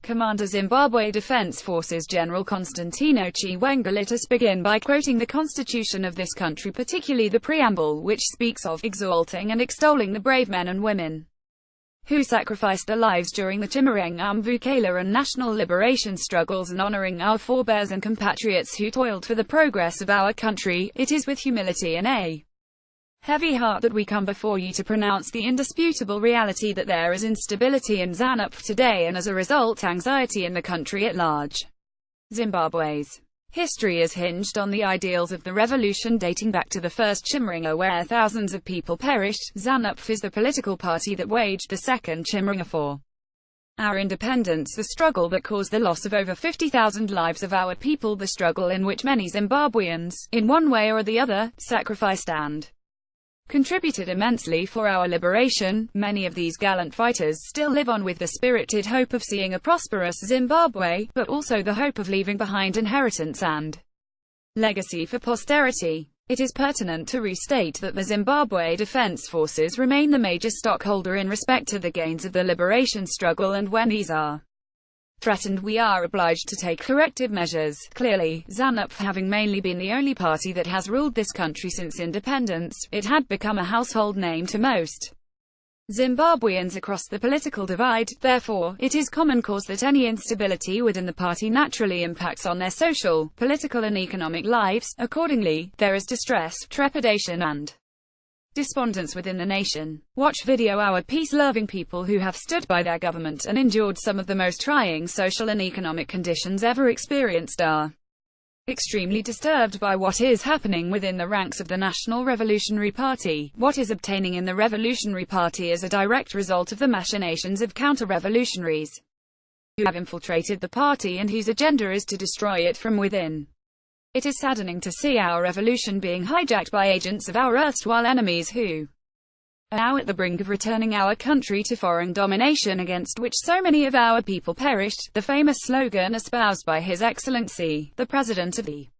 Commander Zimbabwe Defense Forces General Constantino Chiwenga. Let us begin by quoting the constitution of this country, particularly the preamble, which speaks of exalting and extolling the brave men and women who sacrificed their lives during the ChimurengaUmvukela and national liberation struggles, and honoring our forebears and compatriots who toiled for the progress of our country. It is with humility and a heavy heart that we come before you to pronounce the indisputable reality that there is instability in ZanuPF today, and as a result anxiety in the country at large. Zimbabwe's history is hinged on the ideals of the revolution dating back to the First Chimurenga, where thousands of people perished. ZanuPF is the political party that waged the Second Chimurenga for our independence, the struggle that caused the loss of over 50,000 lives of our people, the struggle in which many Zimbabweans, in one way or the other, sacrificed and contributed immensely for our liberation. Many of these gallant fighters still live on with the spirited hope of seeing a prosperous Zimbabwe, but also the hope of leaving behind inheritance and legacy for posterity. It is pertinent to restate that the Zimbabwe Defense Forces remain the major stockholder in respect to the gains of the liberation struggle, and when these are threatened, we are obliged to take corrective measures. Clearly, ZanuPF, having mainly been the only party that has ruled this country since independence, it had become a household name to most Zimbabweans across the political divide. Therefore, it is common cause that any instability within the party naturally impacts on their social, political and economic lives. Accordingly, there is distress, trepidation and despondence within the nation. Watch video. Our peace-loving people who have stood by their government and endured some of the most trying social and economic conditions ever experienced are extremely disturbed by what is happening within the ranks of the National Revolutionary Party. What is obtaining in the Revolutionary Party is a direct result of the machinations of counter-revolutionaries who have infiltrated the party and whose agenda is to destroy it from within. It is saddening to see our revolution being hijacked by agents of our erstwhile enemies who are now at the brink of returning our country to foreign domination, against which so many of our people perished. The famous slogan espoused by His Excellency, the President of the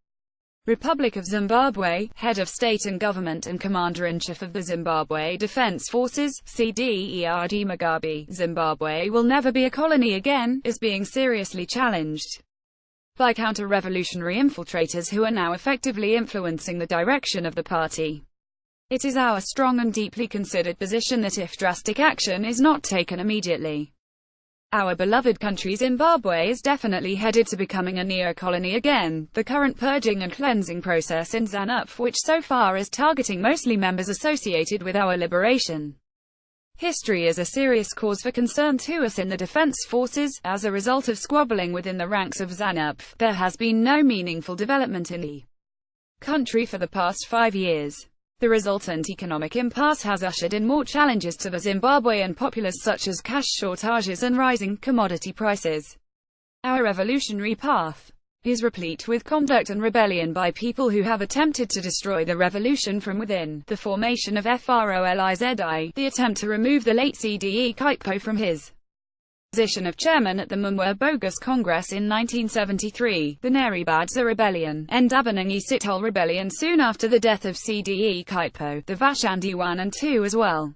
Republic of Zimbabwe, head of state and government and commander-in-chief of the Zimbabwe Defense Forces, CDERD Mugabe, Zimbabwe will never be a colony again, is being seriously challenged by counter-revolutionary infiltrators who are now effectively influencing the direction of the party. It is our strong and deeply considered position that if drastic action is not taken immediately, our beloved country Zimbabwe is definitely headed to becoming a neo-colony again. The current purging and cleansing process in ZanuPF, which so far is targeting mostly members associated with our liberation history, is a serious cause for concern to us in the Defense Forces. As a result of squabbling within the ranks of ZanuPF, there has been no meaningful development in the country for the past 5 years. The resultant economic impasse has ushered in more challenges to the Zimbabwean populace, such as cash shortages and rising commodity prices. Our revolutionary path is replete with conduct and rebellion by people who have attempted to destroy the revolution from within. The formation of FROLIZI, the attempt to remove the late CDE Kaipo from his position of chairman at the Mumwa Bogus Congress in 1973, the Naribadza Rebellion, Ndabanangi Sithole Rebellion soon after the death of CDE Kaipo, the Vashandi 1 and 2 as well,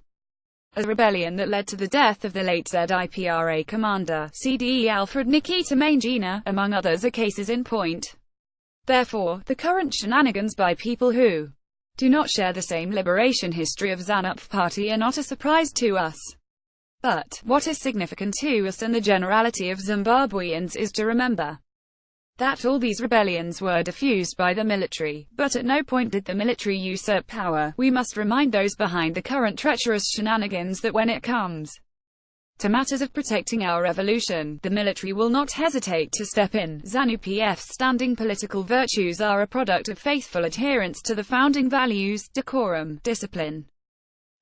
a rebellion that led to the death of the late ZIPRA commander, CDE Alfred Nikita Mangina, among others, are cases in point. Therefore, the current shenanigans by people who do not share the same liberation history of ZanuPF party are not a surprise to us. But what is significant to us and the generality of Zimbabweans is to remember that all these rebellions were diffused by the military, but at no point did the military usurp power. We must remind those behind the current treacherous shenanigans that when it comes to matters of protecting our revolution, the military will not hesitate to step in. ZanuPF's standing political virtues are a product of faithful adherence to the founding values, decorum, discipline,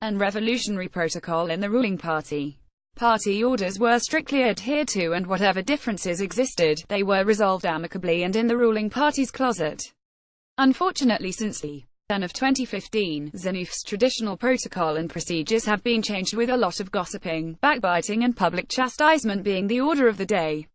and revolutionary protocol in the ruling party. Party orders were strictly adhered to, and whatever differences existed, they were resolved amicably and in the ruling party's closet. Unfortunately, since the turn of 2015, ZanuPF's traditional protocol and procedures have been changed, with a lot of gossiping, backbiting and public chastisement being the order of the day.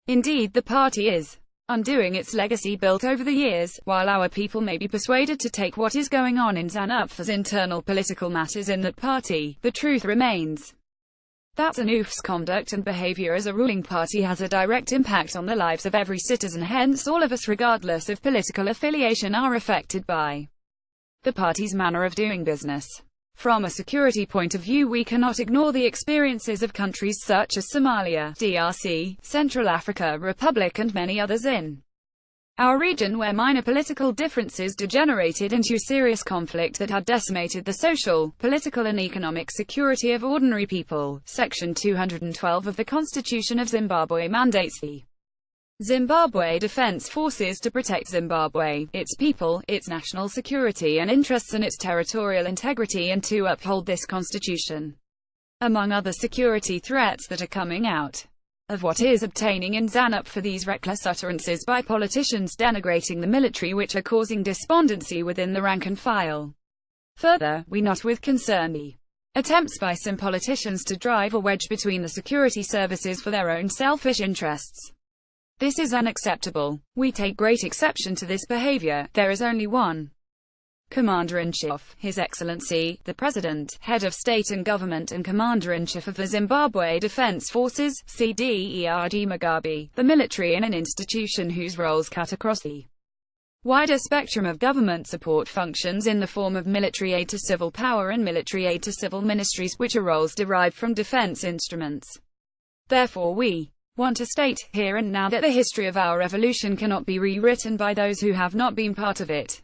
Indeed, the party is undoing its legacy built over the years. While our people may be persuaded to take what is going on in ZanuPF as internal political matters in that party, the truth remains that ZanuPF's conduct and behavior as a ruling party has a direct impact on the lives of every citizen. Hence, all of us, regardless of political affiliation, are affected by the party's manner of doing business. From a security point of view, we cannot ignore the experiences of countries such as Somalia, DRC, Central Africa Republic and many others in our region, where minor political differences degenerated into serious conflict that had decimated the social, political and economic security of ordinary people. Section 212 of the Constitution of Zimbabwe mandates the Zimbabwe Defense Forces to protect Zimbabwe, its people, its national security and interests and its territorial integrity, and to uphold this constitution. Among other security threats that are coming out of what is obtaining in ZanuPF for these reckless utterances by politicians denigrating the military, which are causing despondency within the rank and file. Further, we note with concern the attempts by some politicians to drive a wedge between the security services for their own selfish interests. This is unacceptable. We take great exception to this behavior. There is only one Commander-in-Chief, His Excellency, the President, Head of State and Government and Commander-in-Chief of the Zimbabwe Defense Forces, CDERD Mugabe, the military in an institution whose roles cut across the wider spectrum of government support functions in the form of military aid to civil power and military aid to civil ministries, which are roles derived from defense instruments. Therefore, we want to state, here and now, that the history of our revolution cannot be rewritten by those who have not been part of it.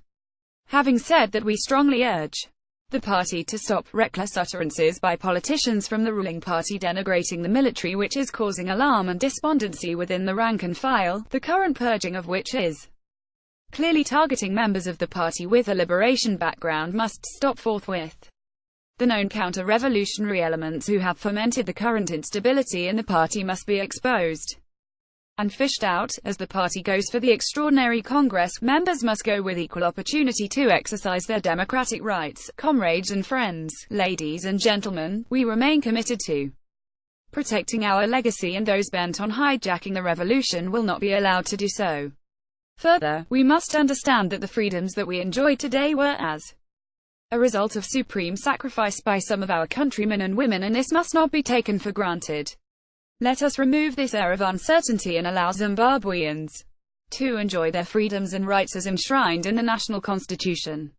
Having said that, we strongly urge the party to stop reckless utterances by politicians from the ruling party denigrating the military, which is causing alarm and despondency within the rank and file, the current purging of which is clearly targeting members of the party with a liberation background must stop forthwith. The known counter-revolutionary elements who have fomented the current instability in the party must be exposed and fished out. As the party goes for the extraordinary Congress, members must go with equal opportunity to exercise their democratic rights. Comrades and friends, ladies and gentlemen, we remain committed to protecting our legacy, and those bent on hijacking the revolution will not be allowed to do so. Further, we must understand that the freedoms that we enjoy today were as a result of supreme sacrifice by some of our countrymen and women, and this must not be taken for granted. Let us remove this air of uncertainty and allow Zimbabweans to enjoy their freedoms and rights as enshrined in the national constitution.